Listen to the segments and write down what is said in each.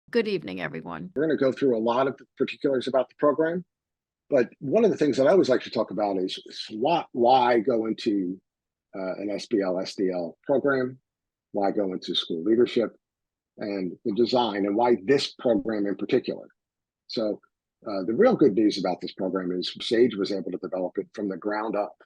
Good evening, everyone. We're going to go through a lot of particulars about the program, but one of the things that I always like to talk about is why go into an SBL, SDL program, why go into school leadership, and the design, and why this program in particular. So the real good news about this program is Sage was able to develop it from the ground up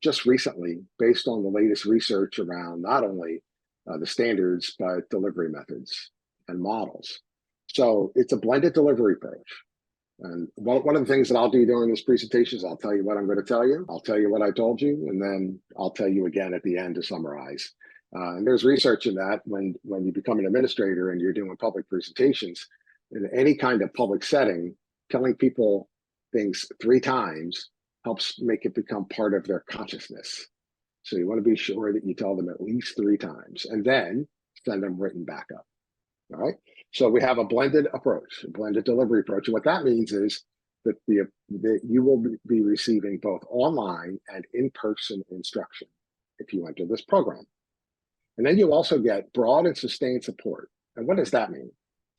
just recently based on the latest research around not only the standards, but delivery methods and models. So it's a blended delivery approach. And one of the things that I'll do during this presentation is I'll tell you what I'm going to tell you. I'll tell you what I told you, and then I'll tell you again at the end to summarize. And there's research in that when you become an administrator and you're doing public presentations, in any kind of public setting, telling people things 3 times helps make it become part of their consciousness. So you want to be sure that you tell them at least 3 times and then send them written back up. All right. So we have a blended approach, a blended delivery approach. And what that means is that you will be receiving both online and in-person instruction if you enter this program. And then you also get broad and sustained support. And what does that mean?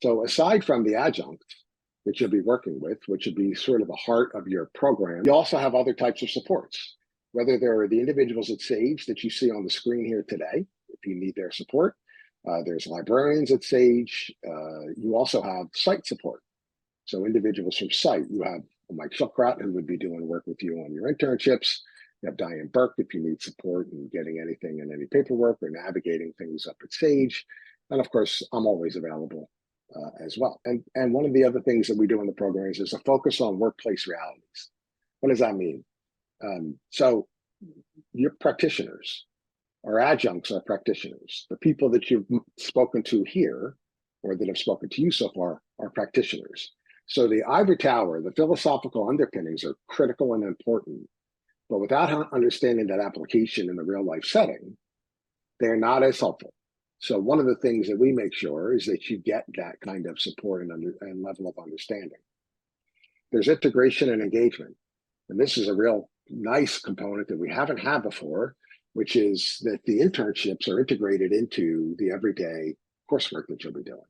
So aside from the adjunct that you'll be working with, which would be sort of the heart of your program, you also have other types of supports, whether they're the individuals at Sage that you see on the screen here today, if you need their support. There's librarians at Sage. You also have CITE support. So individuals from CITE, you have Mike Shulkrat, who would be doing work with you on your internships. You have Diane Burke if you need support in getting anything in any paperwork or navigating things up at Sage. And of course, I'm always available as well. And one of the other things that we do in the program is a focus on workplace realities. What does that mean? So your practitioners, our adjuncts are practitioners. The people that you've spoken to here or that have spoken to you so far are practitioners. So the ivory tower, the philosophical underpinnings are critical and important, but without understanding that application in the real life setting, they're not as helpful. So one of the things that we make sure is that you get that kind of support and level of understanding. There's integration and engagement. And this is a real nice component that we haven't had before, which is that the internships are integrated into the everyday coursework that you'll be doing.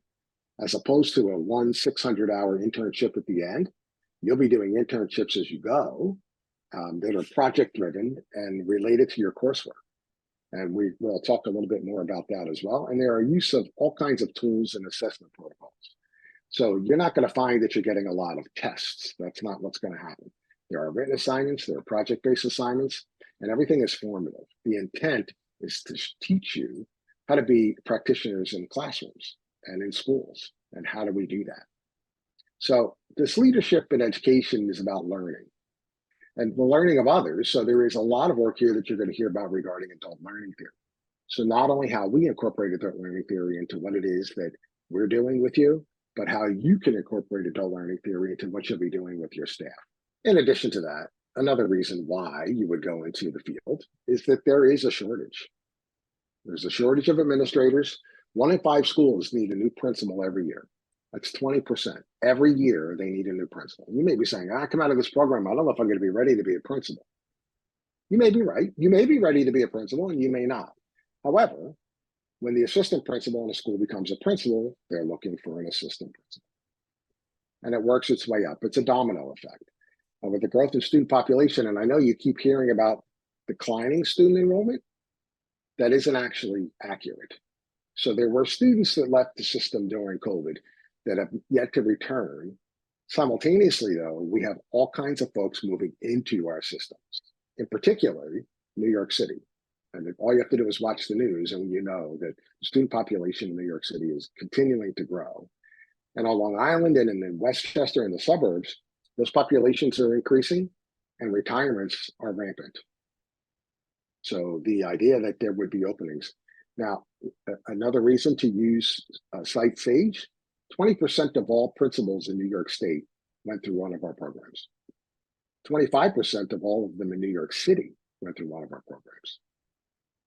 As opposed to a 600-hour internship at the end, you'll be doing internships as you go that are project-driven and related to your coursework. And we'll talk a little bit more about that as well. And there are use of all kinds of tools and assessment protocols. So you're not going to find that you're getting a lot of tests. That's not what's going to happen. There are written assignments, there are project-based assignments, and everything is formative. The intent is to teach you how to be practitioners in classrooms and in schools, and how do we do that? So this leadership in education is about learning and the learning of others. So there is a lot of work here that you're going to hear about regarding adult learning theory. So not only how we incorporate adult learning theory into what it is that we're doing with you, but how you can incorporate adult learning theory into what you'll be doing with your staff. In addition to that, another reason why you would go into the field is that there is a shortage. There's a shortage of administrators. 1 in 5 schools need a new principal every year. That's 20%. Every year they need a new principal. You may be saying, I come out of this program, I don't know if I'm going to be ready to be a principal. You may be right. You may be ready to be a principal and you may not. However, when the assistant principal in a school becomes a principal, they're looking for an assistant principal. And it works its way up. It's a domino effect. With the growth of student population, and I know you keep hearing about declining student enrollment, that isn't actually accurate. So there were students that left the system during COVID that have yet to return. Simultaneously, though, we have all kinds of folks moving into our systems, in particular, New York City. And all you have to do is watch the news and you know that the student population in New York City is continuing to grow. And on Long Island and in Westchester and the suburbs, those populations are increasing and retirements are rampant. So the idea that there would be openings. Now, another reason to use CITE Sage, 20% of all principals in New York State went through one of our programs. 25% of all of them in New York City went through one of our programs.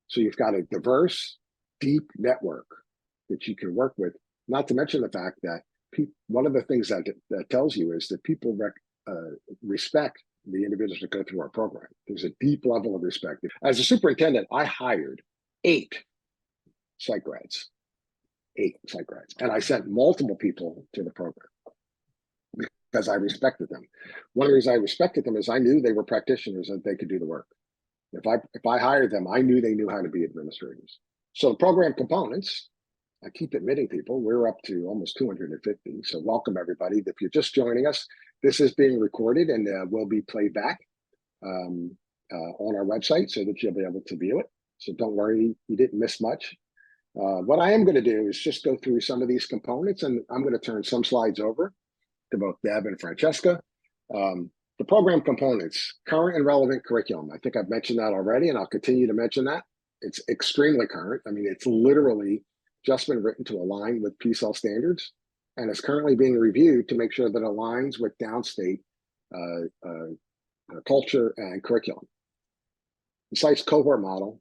So you've got a diverse, deep network that you can work with, not to mention the fact that one of the things that tells you is that people respect the individuals that go through our program. There's a deep level of respect. As a superintendent, I hired 8 psych grads. site grads. And I sent multiple people to the program because I respected them. One of the reasons I respected them is I knew they were practitioners and they could do the work. If I hired them, I knew they knew how to be administrators. So program components, I keep admitting people, we're up to almost 250. So welcome everybody. If you're just joining us, this is being recorded and will be played back on our website so that you'll be able to view it. So don't worry, you didn't miss much. What I am going to do is just go through some of these components, and I'm going to turn some slides over to both Deb and Francesca. The program components, current and relevant curriculum. I think I've mentioned that already, and I'll continue to mention that. It's extremely current. I mean, it's literally just been written to align with PSEL standards, and it's currently being reviewed to make sure that it aligns with downstate culture and curriculum. The CITE's cohort model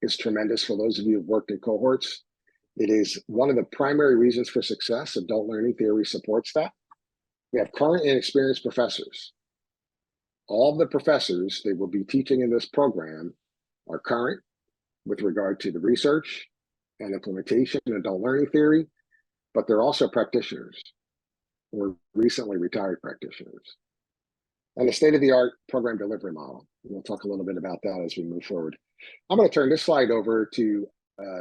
is tremendous for those of you who've worked in cohorts. It is one of the primary reasons for success. Adult learning theory supports that. We have current and experienced professors. All of the professors that will be teaching in this program are current with regard to the research and implementation in adult learning theory, but they're also practitioners or recently retired practitioners. And the state-of-the-art program delivery model. We'll talk a little bit about that as we move forward. I'm going to turn this slide over to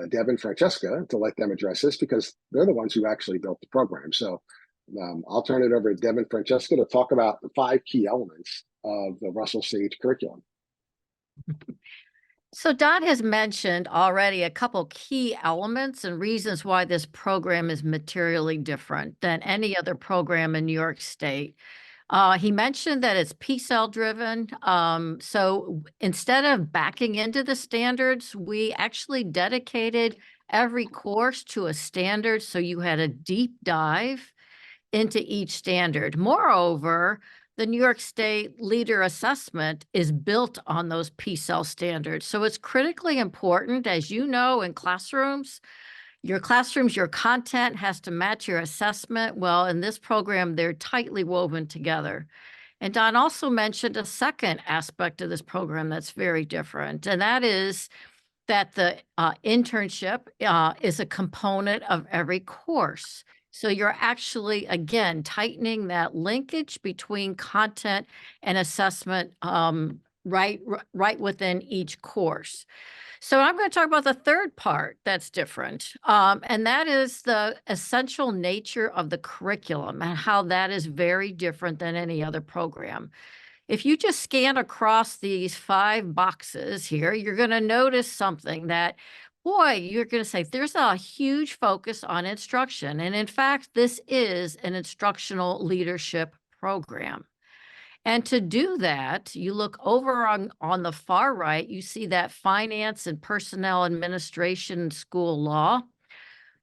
Deb and Francesca to let them address this because they're the ones who actually built the program. So I'll turn it over to Deb and Francesca to talk about the 5 key elements of the Russell Sage curriculum. So Don has mentioned already a couple key elements and reasons why this program is materially different than any other program in New York State. He mentioned that it's PSEL driven. So instead of backing into the standards, we actually dedicated every course to a standard. So you had a deep dive into each standard. Moreover, the New York State Leader Assessment is built on those PSEL standards. So it's critically important, as you know, in classrooms, your content has to match your assessment. Well, in this program, they're tightly woven together. And Don also mentioned a second aspect of this program that's very different, and that is that the internship is a component of every course. So you're actually, again, tightening that linkage between content and assessment right within each course. So I'm going to talk about the third part that's different, and that is the essential nature of the curriculum and how that is very different than any other program. If you just scan across these 5 boxes here, you're going to notice something that, boy, you're going to say there's a huge focus on instruction. And in fact, this is an instructional leadership program. And to do that, you look over on the far right, you see that finance and personnel administration school law.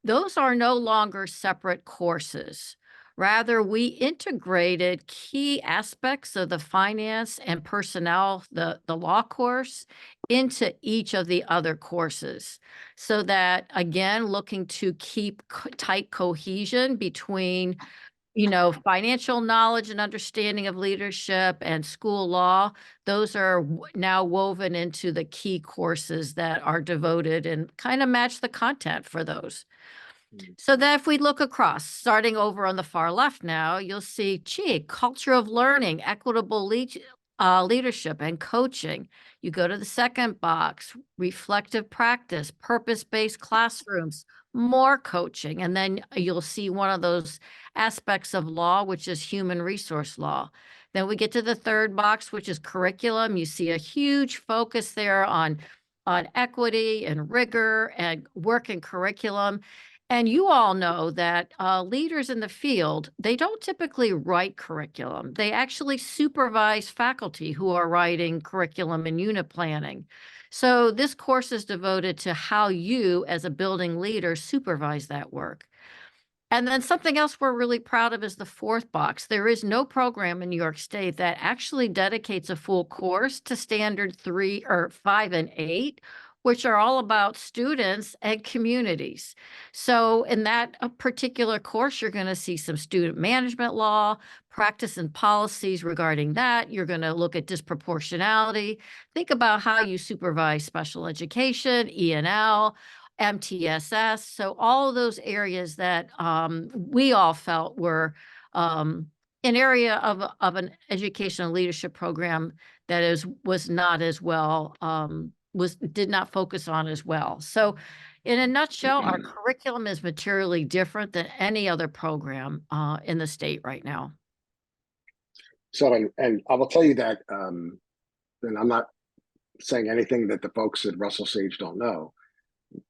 Those are no longer separate courses. Rather, we integrated key aspects of the finance and personnel, the law course, into each of the other courses. So that, again, looking to keep tight cohesion between financial knowledge and understanding of leadership and school law, those are now woven into the key courses that are devoted and kind of match the content for those. So that if we look across, starting over on the far left now, you'll see, culture of learning, equitable leadership and coaching. You go to the second box, reflective practice, purpose-based classrooms, more coaching. And then you'll see one of those aspects of law, which is human resource law. Then we get to the third box, which is curriculum. You see a huge focus there on equity and rigor and work and curriculum. And you all know that leaders in the field, they don't typically write curriculum. They actually supervise faculty who are writing curriculum and unit planning. So this course is devoted to how you, as a building leader, supervise that work. And then something else we're really proud of is the fourth box. There is no program in New York State that actually dedicates a full course to standard 3 or 5 and 8, which are all about students and communities. So in that particular course, you're going to see some student management law, practice and policies regarding that. You're going to look at disproportionality. Think about how you supervise special education, E&L, MTSS. So all of those areas that we all felt were an area of an educational leadership program that was not as well did not focus on as well. So in a nutshell, our curriculum is materially different than any other program in the state right now. So, and I will tell you that, and I'm not saying anything that the folks at Russell Sage don't know.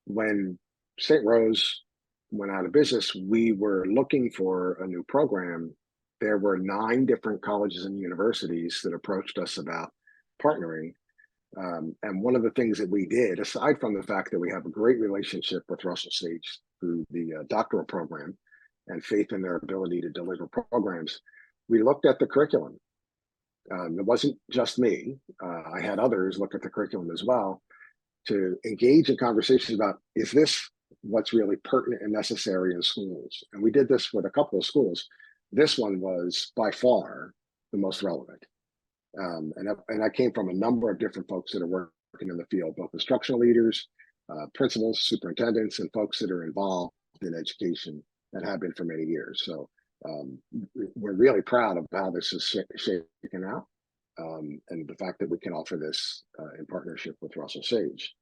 When St. Rose went out of business, we were looking for a new program. There were 9 different colleges and universities that approached us about partnering. And one of the things that we did, aside from the fact that we have a great relationship with Russell Sage through the doctoral program and faith in their ability to deliver programs, we looked at the curriculum. It wasn't just me. I had others look at the curriculum as well to engage in conversations about, is this what's really pertinent and necessary in schools? And we did this with a couple of schools. This one was by far the most relevant. And I came from a number of different folks that are working in the field, both instructional leaders, principals, superintendents, and folks that are involved in education and have been for many years. So we're really proud of how this is shaken out, and the fact that we can offer this in partnership with Russell Sage.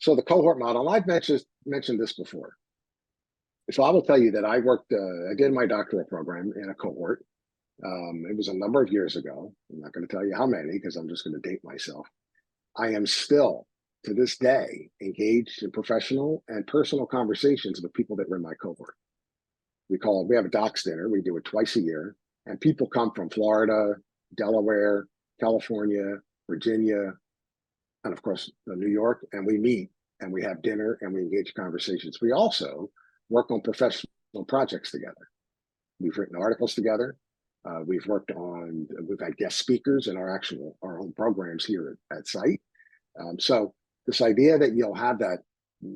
So the cohort model, I've mentioned this before. So I will tell you that I did my doctoral program in a cohort. It was a number of years ago. I'm not going to tell you how many because I'm just going to date myself. I am still, to this day, engaged in professional and personal conversations with people that were in my cohort. We have a docs dinner. We do it twice a year. And people come from Florida, Delaware, California, Virginia, and of course, New York. And we meet and we have dinner and we engage conversations. We also work on professional projects together. We've written articles together. We've had guest speakers in our own programs here at CITE. So this idea that you'll have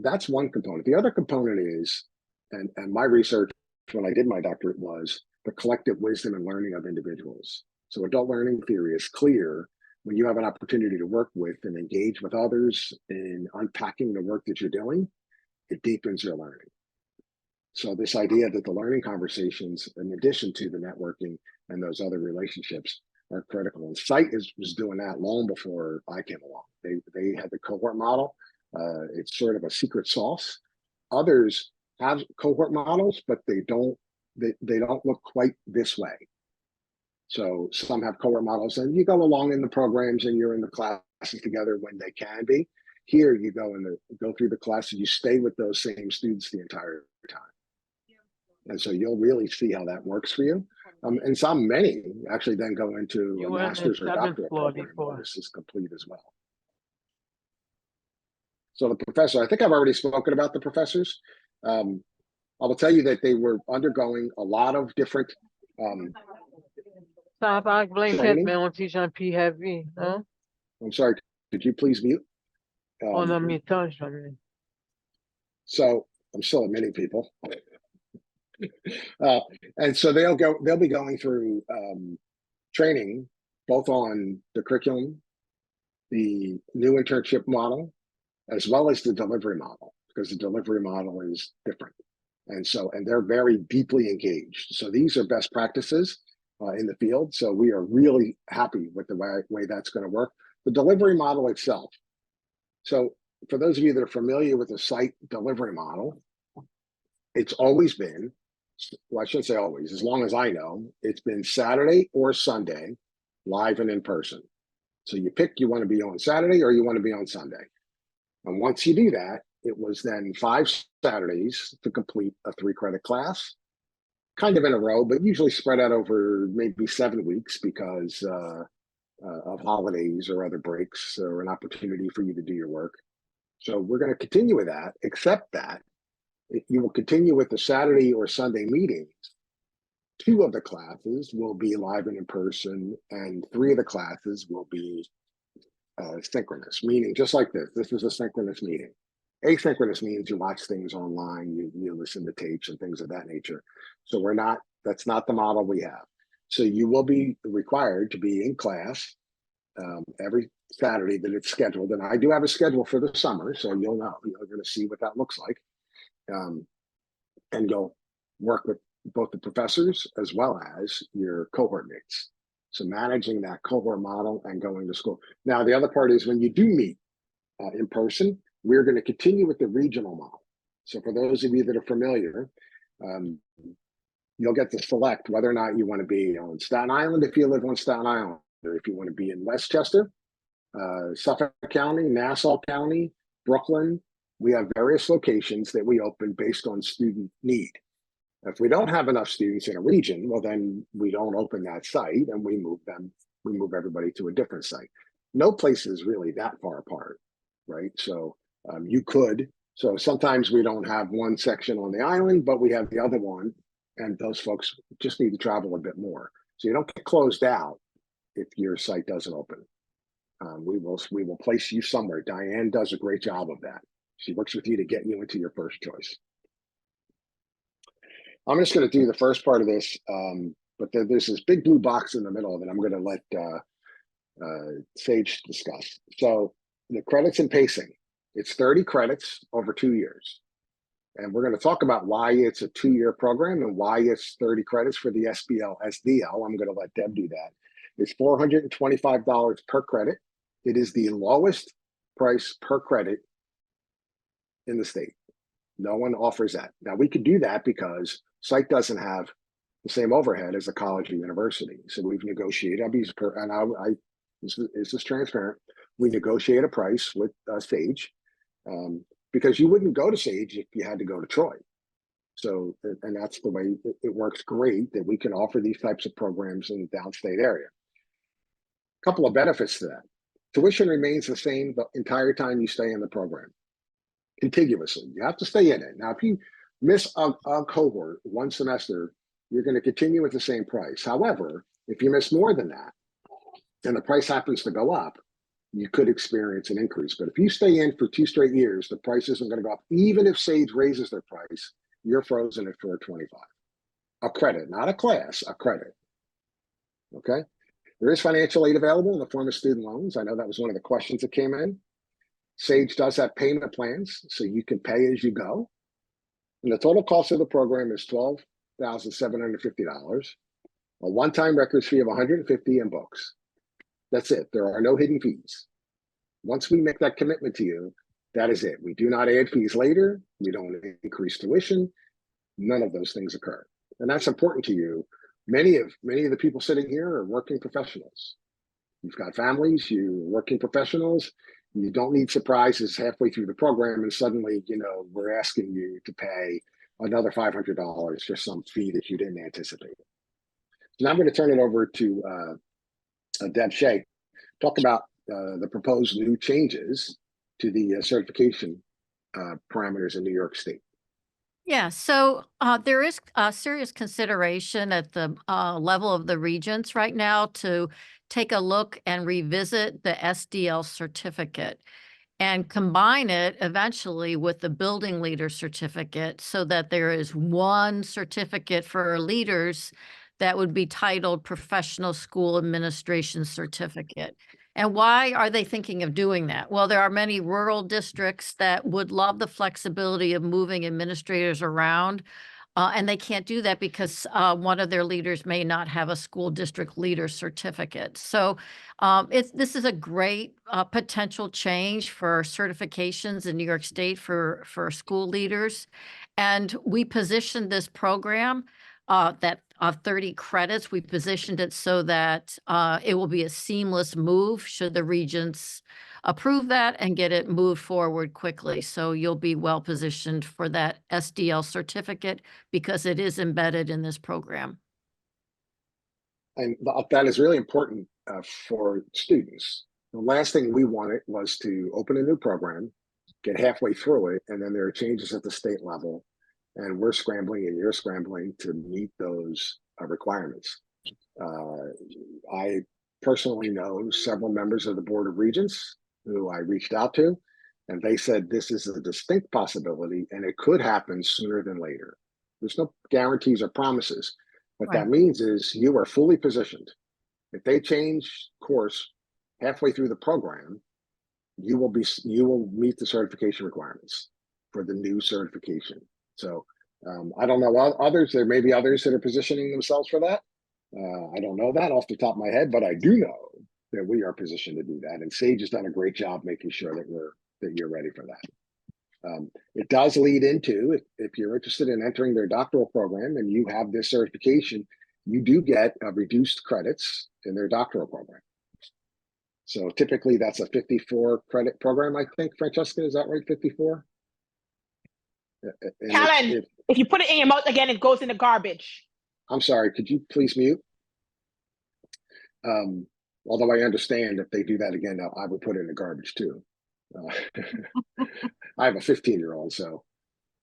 that's one component. The other component is, and my research when I did my doctorate was the collective wisdom and learning of individuals. So adult learning theory is clear when you have an opportunity to work with and engage with others in unpacking the work that you're doing, it deepens your learning. So this idea that the learning conversations, in addition to the networking and those other relationships, are critical. And CITE was doing that long before I came along. They had the cohort model. It's sort of a secret sauce. Others have cohort models, but they don't look quite this way. So some have cohort models, and you go along in the programs and you're in the classes together when they can be. Here you go through the classes, you stay with those same students the entire time. And so you'll really see how that works for you. And many actually then go into a master's or doctorate program when this is complete as well. So the professor, I think I've already spoken about the professors. I will tell you that they were undergoing a lot of different training. I'm sorry, could you please mute? So I'm still admitting people. And so they'll be going through training both on the curriculum, the new internship model, as well as the delivery model, because the delivery model is different. And they're very deeply engaged. So these are best practices in the field. So we are really happy with the way that's going to work. The delivery model itself. So for those of you that are familiar with the CITE delivery model, it's always been, well, I shouldn't say always, as long as I know, it's been Saturday or Sunday, live and in person. So you pick, you want to be on Saturday or you want to be on Sunday. And once you do that, it was then 5 Saturdays to complete a 3-credit class, kind of in a row, but usually spread out over maybe 7 weeks because of holidays or other breaks or an opportunity for you to do your work. So we're going to continue with that, except that you will continue with the Saturday or Sunday meetings. 2 of the classes will be live and in person, and 3 of the classes will be synchronous, meaning just like this. This is a synchronous meeting. Asynchronous means you watch things online, you listen to tapes and things of that nature. So that's not the model we have. So you will be required to be in class every Saturday that it's scheduled. And I do have a schedule for the summer, so you'll know, you're going to see what that looks like. And you'll work with both the professors as well as your cohort mates. So managing that cohort model and going to school. Now, the other part is when you do meet in person, we're going to continue with the regional model. So for those of you that are familiar, you'll get to select whether or not you want to be on Staten Island if you live on Staten Island, or if you want to be in Westchester, Suffolk County, Nassau County, Brooklyn. We have various locations that we open based on student need. If we don't have enough students in a region, well, then we don't open that site and we move everybody to a different site. No place is really that far apart, right? So you could, so sometimes we don't have one section on the island, but we have the other one, and those folks just need to travel a bit more. So you don't get closed out if your site doesn't open. We will place you somewhere. Diane does a great job of that. She works with you to get you into your first choice. I'm just going to do the first part of this, but there's this big blue box in the middle of it. I'm going to let Sage discuss. So the credits and pacing, it's 30 credits over 2 years. And we're going to talk about why it's a 2-year program and why it's 30 credits for the SBL, SDL. I'm going to let Deb do that. It's $425 per credit. It is the lowest price per credit in the state. No one offers that. Now, we could do that because CITE doesn't have the same overhead as a college or university. So we've negotiated, this is transparent. We negotiate a price with Sage because you wouldn't go to Sage if you had to go to Troy. So, and that's the way it works great that we can offer these types of programs in the downstate area. A couple of benefits to that. Tuition remains the same the entire time you stay in the program, contiguously. You have to stay in it. Now, if you miss a cohort one semester, you're going to continue with the same price. However, if you miss more than that, and the price happens to go up, you could experience an increase. But if you stay in for 2 straight years, the price isn't going to go up. Even if Sage raises their price, you're frozen at $425. A credit, not a class, a credit. Okay? There is financial aid available in the form of student loans. I know that was one of the questions that came in. Sage does have payment plans, so you can pay as you go. And the total cost of the program is $12,750. A one-time records fee of $150 in books. That's it. There are no hidden fees. Once we make that commitment to you, that is it. We do not add fees later. We don't increase tuition. None of those things occur. And that's important to you. Many of the people sitting here are working professionals. You've got families, you're working professionals. You don't need surprises halfway through the program and suddenly, we're asking you to pay another $500 for some fee that you didn't anticipate. So now I'm going to turn it over to Deb Shea, talk about the proposed new changes to the certification parameters in New York State. Yeah, so there is serious consideration at the level of the regents right now to take a look and revisit the SDL certificate and combine it eventually with the building leader certificate so that there is one certificate for leaders that would be titled Professional School Administration Certificate. And why are they thinking of doing that? Well, there are many rural districts that would love the flexibility of moving administrators around, and they can't do that because one of their leaders may not have a school district leader certificate. So this is a great potential change for certifications in New York State for school leaders. And we positioned this program that 30 credits. We positioned it so that it will be a seamless move should the regents approve that and get it moved forward quickly. So you'll be well positioned for that SDL certificate because it is embedded in this program. And that is really important for students. The last thing we wanted was to open a new program, get halfway through it, and then there are changes at the state level. And we're scrambling and you're scrambling to meet those requirements. I personally know several members of the Board of Regents who I reached out to, and they said this is a distinct possibility and it could happen sooner than later. There's no guarantees or promises. What that means is you are fully positioned. If they change course halfway through the program, you will meet the certification requirements for the new certification. So I don't know others. There may be others that are positioning themselves for that. I don't know that off the top of my head, but I do know that we are positioned to do that. And Sage has done a great job making sure that you're ready for that. It does lead into, if you're interested in entering their doctoral program and you have this certification, you do get reduced credits in their doctoral program. So typically that's a 54 credit program, I think, Francesca, is that right? 54? Helen, if you put it in your mouth again, it goes in the garbage. I'm sorry, could you please mute? Although I understand if they do that again, I would put it in the garbage too. I have a 15-year-old, so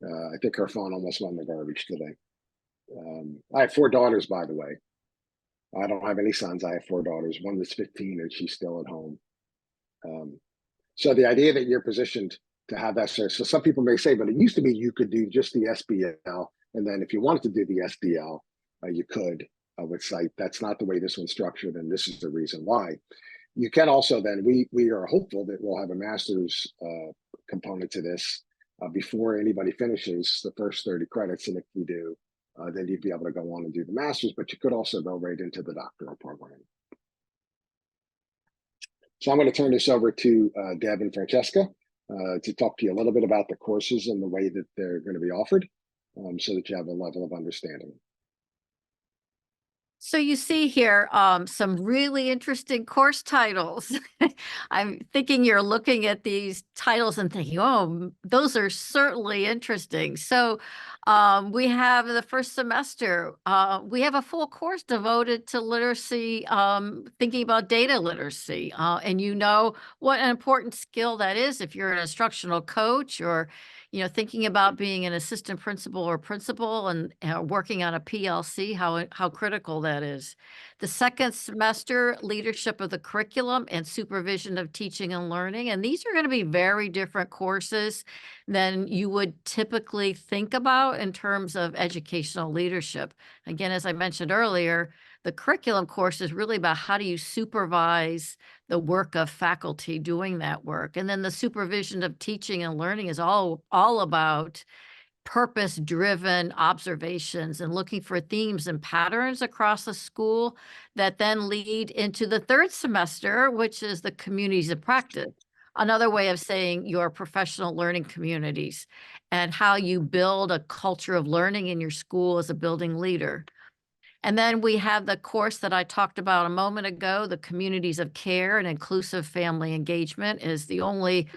I think her phone almost went in the garbage today. I have 4 daughters, by the way. I don't have any sons. I have 4 daughters. One that's 15 and she's still at home. So the idea that you're positioned to have that service. So some people may say, but it used to be you could do just the SBL, and then if you wanted to do the SDL, you could with CITE. That's not the way this one's structured, and this is the reason why. You can also then, we are hopeful that we'll have a master's component to this before anybody finishes the first 30 credits, and if we do, then you'd be able to go on and do the master's, but you could also go right into the doctoral program. So I'm going to turn this over to Deb and Francesca to talk to you a little bit about the courses and the way that they're going to be offered so that you have a level of understanding. So you see here some really interesting course titles. I'm thinking you're looking at these titles and thinking, oh, those are certainly interesting. So we have the first semester, we have a full course devoted to literacy, thinking about data literacy. And you know what an important skill that is if you're an instructional coach or thinking about being an assistant principal or principal and working on a PLC, how critical that is. The second semester, leadership of the curriculum and supervision of teaching and learning. And these are going to be very different courses than you would typically think about in terms of educational leadership. Again, as I mentioned earlier, the curriculum course is really about how do you supervise the work of faculty doing that work. And then the supervision of teaching and learning is all about purpose-driven observations and looking for themes and patterns across the school that then lead into the third semester, which is the communities of practice. Another way of saying your professional learning communities and how you build a culture of learning in your school as a building leader. And then we have the course that I talked about a moment ago, the communities of care and inclusive family engagement is the only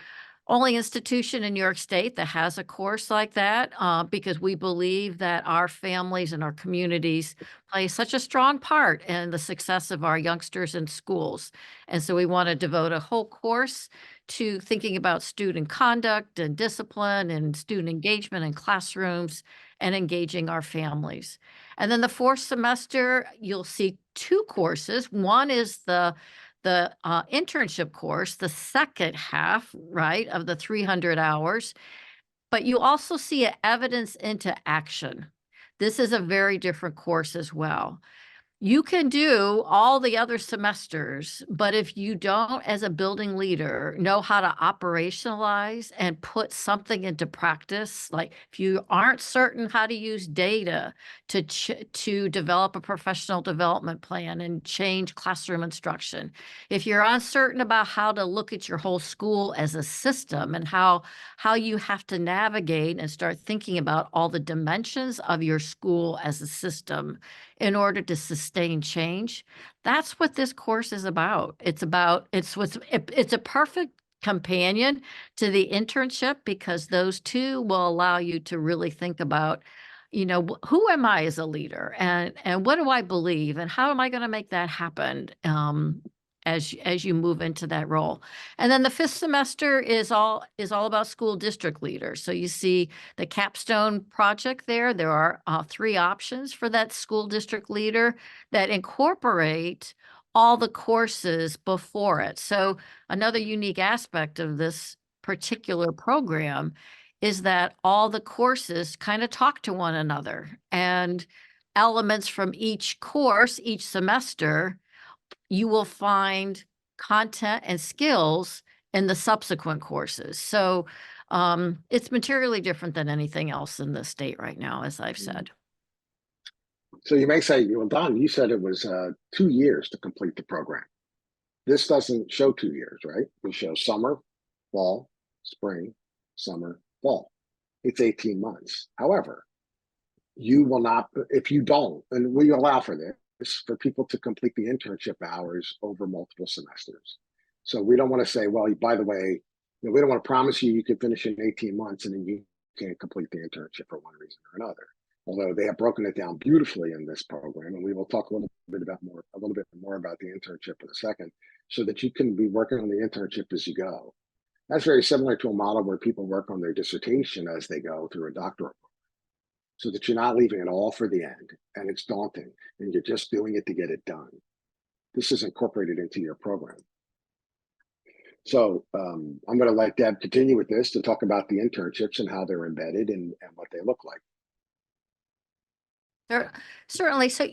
institution in New York State that has a course like that because we believe that our families and our communities play such a strong part in the success of our youngsters in schools. And so we want to devote a whole course to thinking about student conduct and discipline and student engagement in classrooms and engaging our families. And then the fourth semester, you'll see 2 courses. One is the internship course, the second half, right, of the 300 hours, but you also see an evidence into action. This is a very different course as well. You can do all the other semesters, but if you don't, as a building leader, know how to operationalize and put something into practice, like if you aren't certain how to use data to develop a professional development plan and change classroom instruction, if you're uncertain about how to look at your whole school as a system and how you have to navigate and start thinking about all the dimensions of your school as a system in order to sustain change. That's what this course is about. It's a perfect companion to the internship because those two will allow you to really think about, who am I as a leader and what do I believe and how am I going to make that happen as you move into that role. And then the 5th semester is all about school district leaders. So you see the capstone project there. There are 3 options for that school district leader that incorporate all the courses before it. So another unique aspect of this particular program is that all the courses kind of talk to one another and elements from each course, each semester, you will find content and skills in the subsequent courses. So it's materially different than anything else in the state right now, as I've said. So you may say, well, Don, you said it was 2 years to complete the program. This doesn't show 2 years, right? We show summer, fall, spring, summer, fall. It's 18 months. However, you will not, if you don't, and we allow for this, for people to complete the internship hours over multiple semesters. So we don't want to say, well, by the way, we don't want to promise you you can finish in 18 months and then you can't complete the internship for one reason or another. Although they have broken it down beautifully in this program, and we will talk a little bit more about the internship in a second, so that you can be working on the internship as you go. That's very similar to a model where people work on their dissertation as they go through a doctoral program, so that you're not leaving it all for the end and it's daunting and you're just doing it to get it done. This is incorporated into your program. So I'm going to let Deb continue with this to talk about the internships and how they're embedded and what they look like. Certainly. So,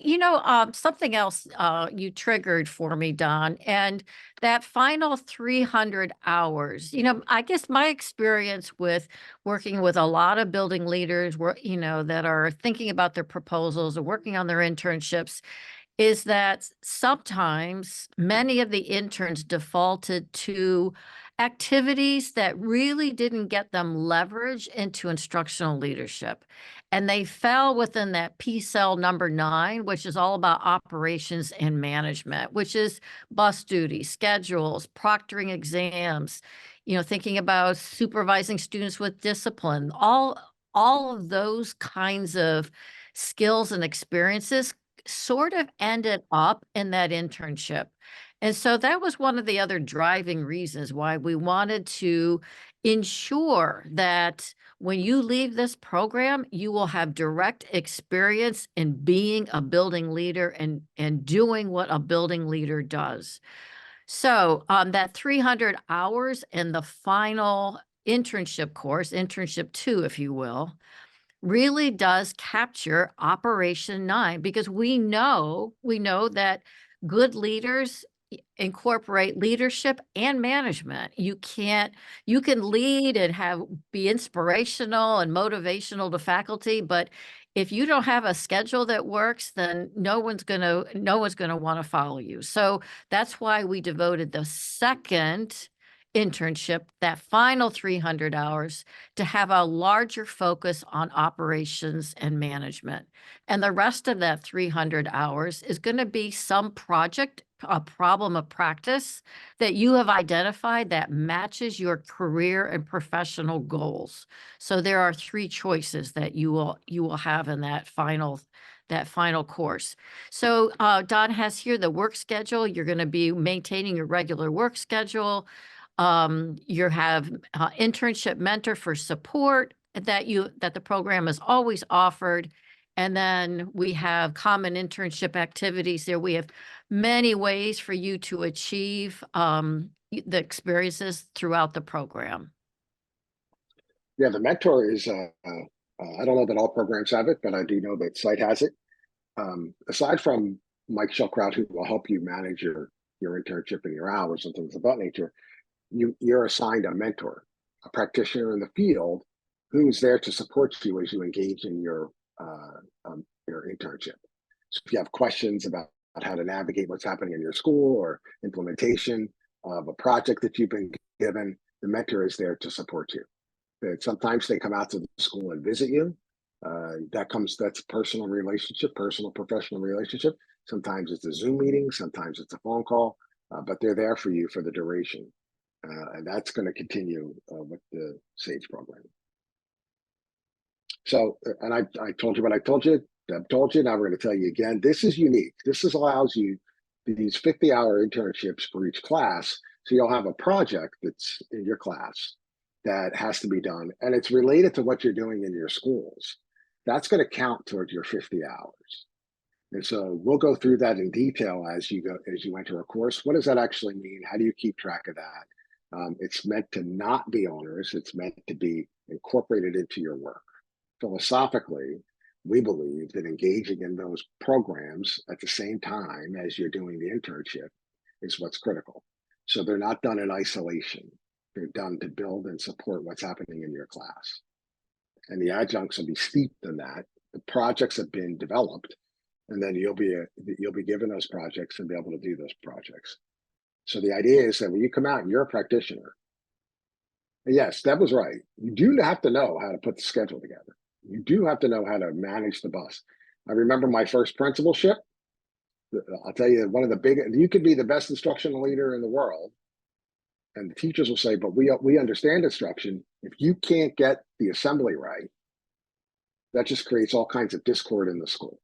something else you triggered for me, Don, and that final 300 hours, I guess my experience with working with a lot of building leaders, that are thinking about their proposals or working on their internships, is that sometimes many of the interns defaulted to activities that really didn't get them leverage into instructional leadership. And they fell within that P-cell number 9, which is all about operations and management, which is bus duty, schedules, proctoring exams, thinking about supervising students with discipline, all of those kinds of skills and experiences sort of ended up in that internship. And so that was one of the other driving reasons why we wanted to ensure that when you leave this program, you will have direct experience in being a building leader and doing what a building leader does. So that 300 hours in the final internship course, internship 2, if you will, really does capture Operation 9, because we know that good leaders incorporate leadership and management. You can lead and be inspirational and motivational to faculty, but if you don't have a schedule that works, then no one's going to want to follow you. So that's why we devoted the second internship, that final 300 hours, to have a larger focus on operations and management. And the rest of that 300 hours is going to be some project, a problem of practice that you have identified that matches your career and professional goals. So there are 3 choices that you will have in that final course. So Don has here the work schedule. You're going to be maintaining your regular work schedule. You have internship mentor for support that the program has always offered. And then we have common internship activities there. We have many ways for you to achieve the experiences throughout the program. Yeah, the mentor is, I don't know that all programs have it, but I do know that CITE has it. Aside from Mike Shellkraut, who will help you manage your internship and your hours and things of that nature, you're assigned a mentor, a practitioner in the field who's there to support you as you engage in your internship. So if you have questions about how to navigate what's happening in your school or implementation of a project that you've been given, the mentor is there to support you. And sometimes they come out to the school and visit you. That's personal relationship, personal professional relationship. Sometimes it's a Zoom meeting, sometimes it's a phone call, but they're there for you for the duration. And that's going to continue with the SAGE program. So, and I told you what I told you, Deb told you, now we're going to tell you again, this is unique. This allows you these 50-hour internships for each class. So you'll have a project that's in your class that has to be done, and it's related to what you're doing in your schools. That's going to count towards your 50 hours. And so we'll go through that in detail as you enter a course. What does that actually mean? How do you keep track of that? It's meant to not be onerous. It's meant to be incorporated into your work. Philosophically, we believe that engaging in those programs at the same time as you're doing the internship is what's critical. So they're not done in isolation. They're done to build and support what's happening in your class. And the adjuncts will be steeped in that. The projects have been developed, and then you'll be given those projects and be able to do those projects. So the idea is that when you come out and you're a practitioner, and yes, that was right. You do have to know how to put the schedule together. You do have to know how to manage the bus. I remember my first principalship. I'll tell you, one of the big, you could be the best instructional leader in the world, and the teachers will say, but we understand instruction. If you can't get the assembly right, that just creates all kinds of discord in the school.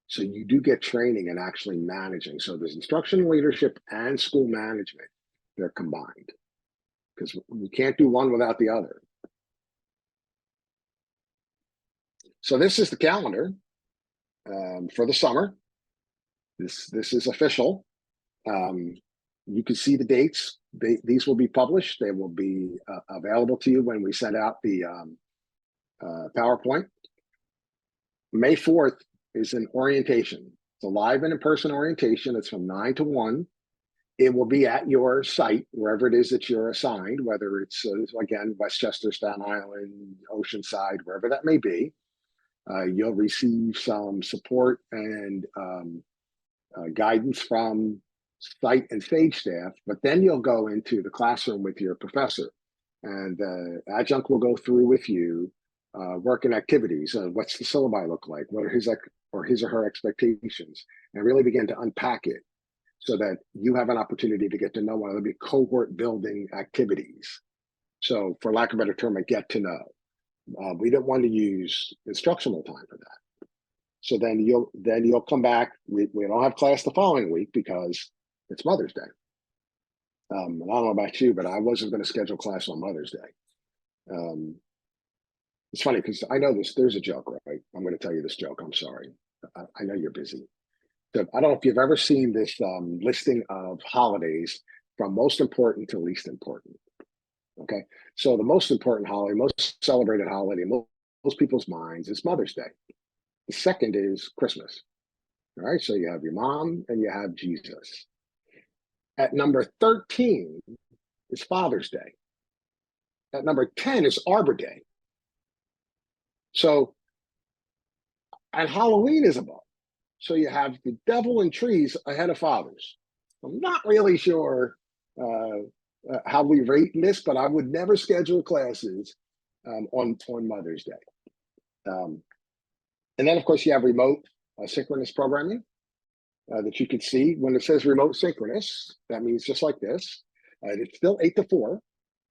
So you do get training and actually managing. So there's instructional leadership and school management. They're combined because we can't do one without the other. So this is the calendar for the summer. This is official. You can see the dates. These will be published. They will be available to you when we send out the PowerPoint. May 4th is an orientation. It's a live and in-person orientation. It's from 9 to 1. It will be at your site, wherever it is that you're assigned, whether it's, again, Westchester, Staten Island, Oceanside, wherever that may be. You'll receive some support and guidance from CITE and SAGE staff, but then you'll go into the classroom with your professor, and the adjunct will go through with you working activities. What's the syllabi look like? What are his or her expectations? And really begin to unpack it so that you have an opportunity to get to know one of the cohort building activities. So for lack of a better term, a get to know. We don't want to use instructional time for that. So then you'll come back. We don't have class the following week because it's Mother's Day. And I don't know about you, but I wasn't going to schedule class on Mother's Day. It's funny because I know there's a joke, right? I'm going to tell you this joke. I'm sorry. I know you're busy. So I don't know if you've ever seen this listing of holidays from most important to least important. Okay. So the most important holiday, most celebrated holiday, most people's minds is Mother's Day. The second is Christmas. All right. So you have your mom and you have Jesus. At number 13 is Father's Day. At number 10 is Arbor Day. So, and Halloween is above. So you have the devil and trees ahead of fathers. I'm not really sure how we rate this, but I would never schedule classes on Mother's Day. And then, of course, you have remote synchronous programming that you can see. When it says remote synchronous, that means just like this. It's still 8 to 4.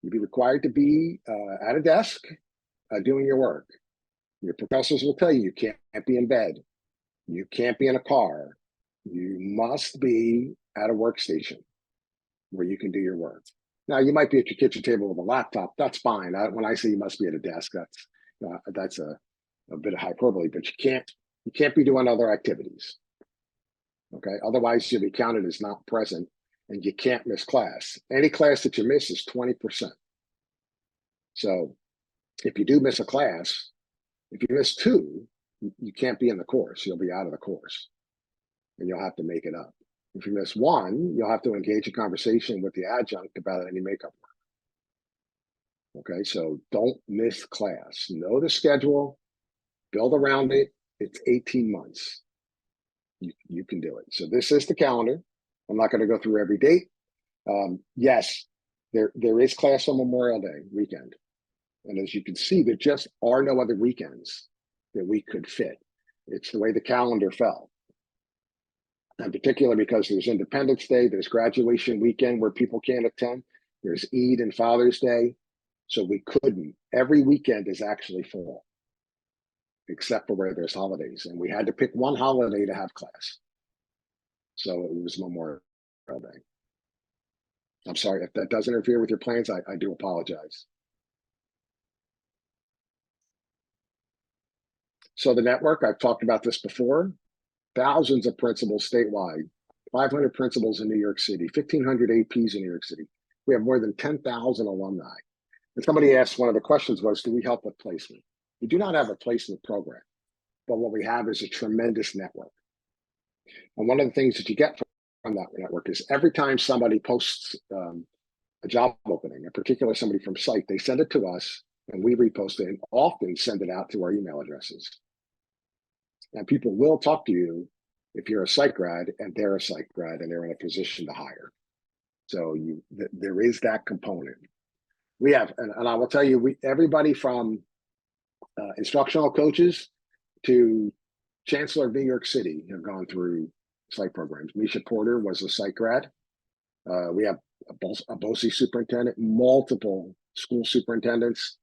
You'd be required to be at a desk doing your work. Your professors will tell you you can't be in bed. You can't be in a car. You must be at a workstation where you can do your work. Now, you might be at your kitchen table with a laptop. That's fine. When I say you must be at a desk, that's a bit of hyperbole, but you can't be doing other activities. Okay. Otherwise, you'll be counted as not present, and you can't miss class. Any class that you miss is 20%. So if you do miss a class, if you miss 2, you can't be in the course. You'll be out of the course, and you'll have to make it up. If you miss 1, you'll have to engage a conversation with the adjunct about any makeup work. Okay, so don't miss class. Know the schedule, build around it. It's 18 months. You can do it. So this is the calendar. I'm not going to go through every date. Yes, there is class on Memorial Day weekend. And as you can see, there just are no other weekends that we could fit. It's the way the calendar fell. In particular, because there's Independence Day, there's graduation weekend where people can't attend, there's Eid and Father's Day. So we couldn't. Every weekend is actually full, except for where there's holidays. And we had to pick one holiday to have class. So it was Memorial Day. I'm sorry if that does interfere with your plans. I do apologize. So the network, I've talked about this before, thousands of principals statewide, 500 principals in New York City, 1,500 APs in New York City. We have more than 10,000 alumni. And somebody asked, one of the questions was, do we help with placement? We do not have a placement program, but what we have is a tremendous network. And one of the things that you get that network is every time somebody posts a job opening, in particular somebody from CITE, they send it to us and we repost it and often send it out to our email addresses. And people will talk to you if you're a CITE grad and they're a CITE grad and they're in a position to hire. So there is that component. We have, and I will tell you, everybody from instructional coaches to Chancellor of New York City have gone through CITE programs. Misha Porter was a CITE grad. We have a BOCE superintendent, multiple school superintendents.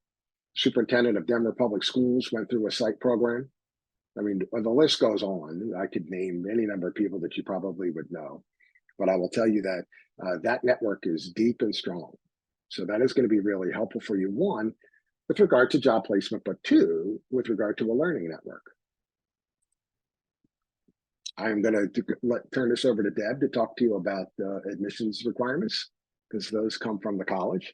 Superintendent of Denver Public Schools went through a CITE program. I mean, the list goes on. I could name any number of people that you probably would know, but I will tell you that that network is deep and strong. So that is going to be really helpful for you, one, with regard to job placement, but two, with regard to a learning network. I'm going to turn this over to Deb to talk to you about admissions requirements, because those come from the college.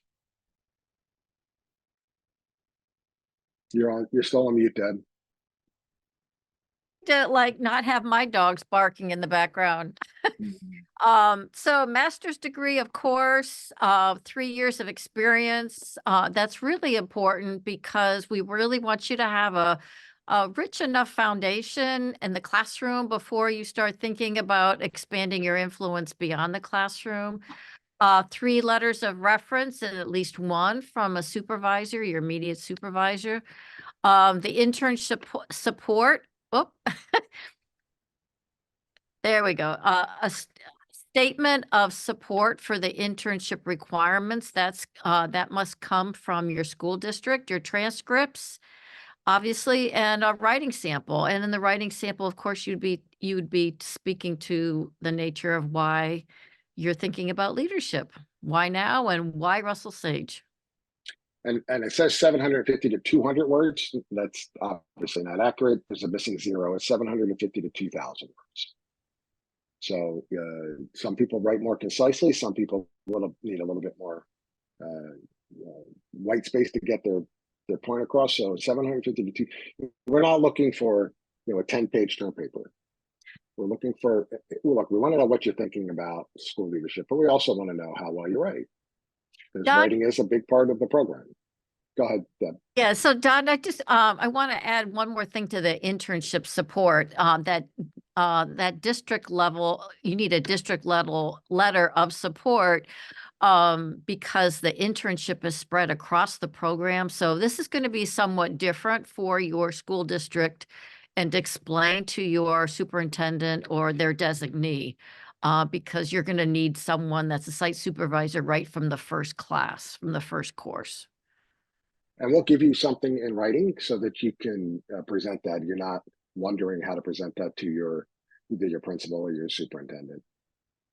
You're still on mute, Deb. To like not have my dogs barking in the background. So master's degree, of course, 3 years of experience. That's really important because we really want you to have a rich enough foundation in the classroom before you start thinking about expanding your influence beyond the classroom. 3 letters of reference and at least 1 from a supervisor, your immediate supervisor. The internship support. Oh, there we go. A statement of support for the internship requirements. That must come from your school district, your transcripts, obviously, and a writing sample. And in the writing sample, of course, you'd be speaking to the nature of why you're thinking about leadership. Why now and why Russell Sage? And it says 750 to 200 words. That's obviously not accurate. There's a missing 0. It's 750 to 2,000 words. So some people write more concisely. Some people need a little bit more white space to get their point across. So 750 to 2. We're not looking for a 10-page term paper. We're looking for, look, we want to know what you're thinking about school leadership, but we also want to know how well you write. Because writing is a big part of the program. Go ahead, Deb. Yeah, so Don, I want to add one more thing to the internship support, that district level, you need a district level letter of support because the internship is spread across the program. So this is going to be somewhat different for your school district and explain to your superintendent or their designee. Because you're going to need someone that's a site supervisor right from the first class, from the first course. And we'll give you something in writing so that you can present that. You're not wondering how to present that to either your principal or your superintendent.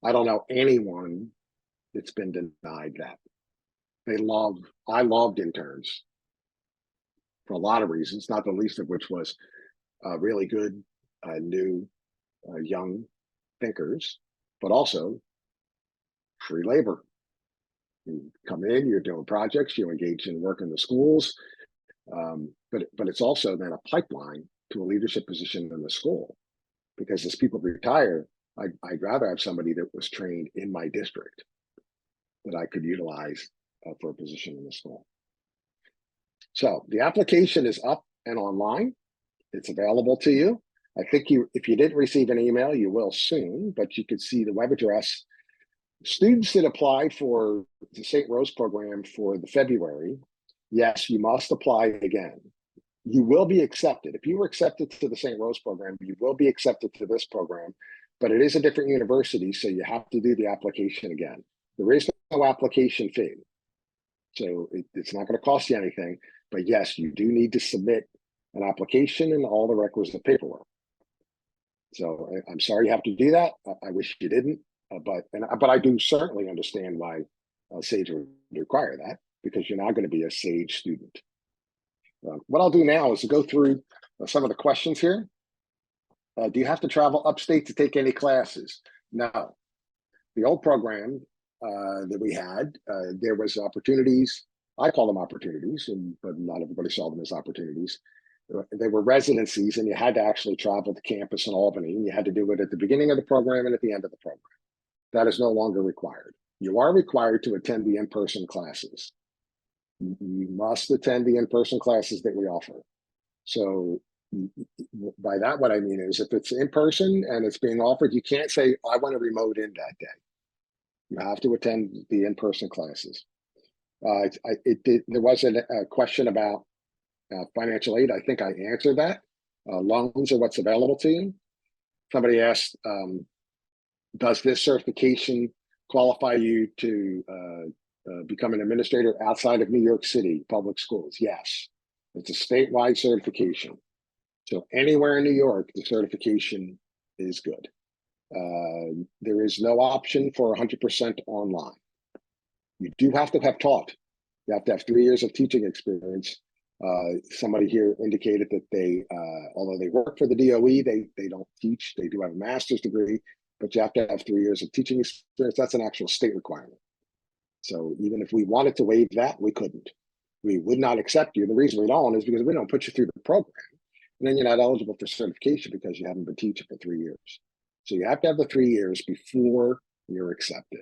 I don't know anyone that's been denied that. I loved interns for a lot of reasons, not the least of which was really good, new, young thinkers, but also free labor. You come in, you're doing projects, you engage in work in the schools, but it's also then a pipeline to a leadership position in the school. Because as people retire, I'd rather have somebody that was trained in my district that I could utilize for a position in the school. So the application is up and online. It's available to you. I think if you didn't receive an email, you will soon, but you could see the web address. Students that apply for the St. Rose program for the February, yes, you must apply again. You will be accepted. If you were accepted to the St. Rose program, you will be accepted to this program, but it is a different university, so you have to do the application again. There is no application fee, so it's not going to cost you anything, but yes, you do need to submit an application and all the requisite paperwork. So I'm sorry you have to do that. I wish you didn't. But I do certainly understand why SAGE would require that, because you're now going to be a SAGE student. What I'll do now is to go through some of the questions here. Do you have to travel upstate to take any classes? No. The old program that we had, there was opportunities. I call them opportunities, but not everybody saw them as opportunities. They were residencies, and you had to actually travel to campus in Albany, and you had to do it at the beginning of the program and at the end of the program. That is no longer required. You are required to attend the in-person classes. You must attend the in-person classes that we offer. So by that, what I mean is if it's in person and it's being offered, you can't say, I want to remote in that day. You have to attend the in-person classes. There was a question about financial aid. I think I answered that. Loans are what's available to you. Somebody asked, does this certification qualify you to become an administrator outside of New York City public schools? Yes, it's a statewide certification. So anywhere in New York, the certification is good. There is no option for 100% online. You do have to have taught. You have to have 3 years of teaching experience. Somebody here indicated that they, although they work for the DOE, they don't teach. They do have a master's degree, but you have to have 3 years of teaching experience. That's an actual state requirement. So even if we wanted to waive that, we couldn't. We would not accept you. The reason we don't is because we don't put you through the program. And then you're not eligible for certification because you haven't been teaching for 3 years. So you have to have the 3 years before you're accepted.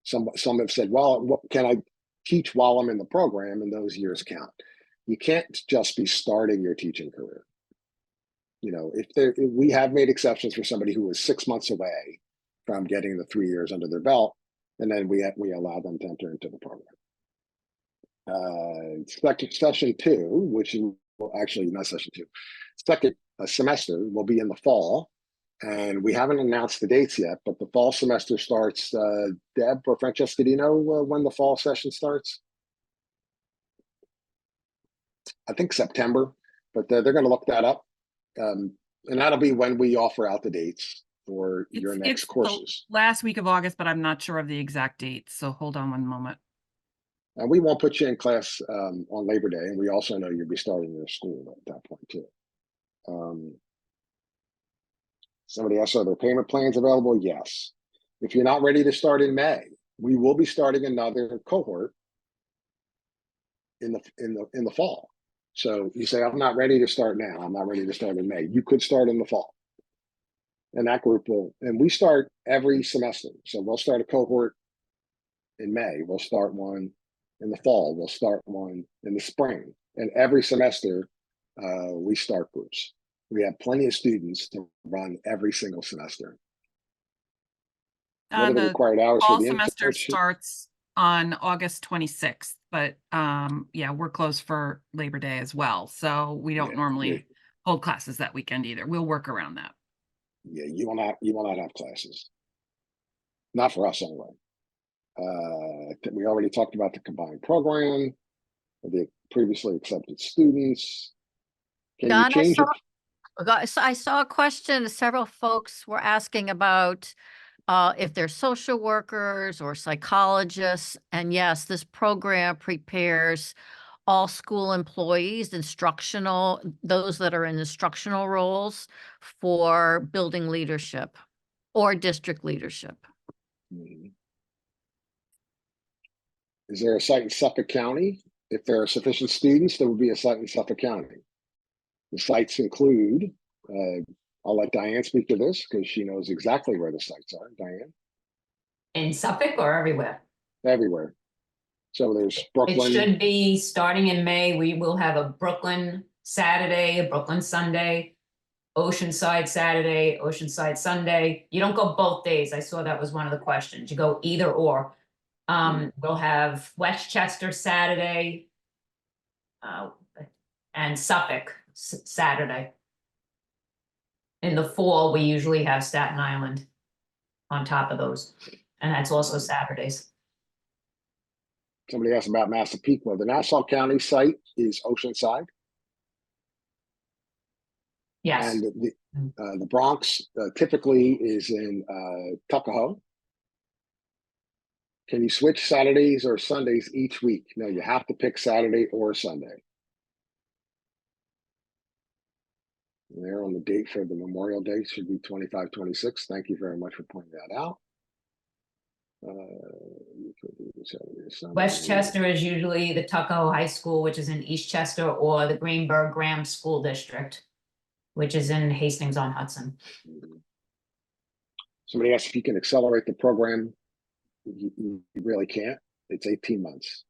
Some have said, well, can I teach while I'm in the program? And those years count. You can't just be starting your teaching career. You know, if we have made exceptions for somebody who was 6 months away from getting the 3 years under their belt, and then we allow them to enter into the program. Session 2, which well, actually not session 2, second semester will be in the fall, and we haven't announced the dates yet, but the fall semester starts, Deb or Francesca, do you know when the fall session starts? I think September, but they're going to look that up. And that'll be when we offer out the dates for your next courses. Last week of August, but I'm not sure of the exact date. So hold on one moment. And we won't put you in class on Labor Day. And we also know you'll be starting your school at that point too. Somebody asked, are there payment plans available? Yes. If you're not ready to start in May, we will be starting another cohort in the fall. So you say, I'm not ready to start now. I'm not ready to start in May. You could start in the fall. And that group and we start every semester. So we'll start a cohort in May. We'll start one in the fall. We'll start one in the spring. And every semester, we start groups. We have plenty of students to run every single semester. What are the required hours for fall the semester internship? starts on August 26th, but yeah, we're closed for Labor Day as well. So we don't normally hold classes that weekend either. We'll work around that. Yeah, you will not have classes. Not for us anyway. We already talked about the combined program, the previously accepted students. Can Don, you change it? I saw a question. Several folks were asking about if they're social workers or psychologists. And yes, this program prepares all school employees, those that are in instructional roles, for building leadership or district leadership. Is there a site in Suffolk County? If there are sufficient students, there would be a site in Suffolk County. The sites include, I'll let Diane speak to this because she knows exactly where the sites are. Diane? In Suffolk or everywhere? Everywhere. So there's Brooklyn. It should be starting in May. We will have a Brooklyn Saturday, a Brooklyn Sunday, Oceanside Saturday, Oceanside Sunday. You don't go both days. I saw that was one of the questions. You go either or. We'll have Westchester Saturday and Suffolk Saturday. In the fall, we usually have Staten Island on top of those. And that's also Saturdays. Somebody asked about Massapequa. The Nassau County site is Oceanside. Yes. And the Bronx typically is in Tuckahoe. Can you switch Saturdays or Sundays each week? No, you have to pick Saturday or Sunday. And there on the date for the Memorial Day should be 25/26. Thank you very much for pointing that out. Westchester is usually the Tuckahoe High School, which is in Eastchester, or the Greenberg Graham School District, which is in Hastings on Hudson. Somebody asks if you can accelerate the program. You really can't. It's 18 months.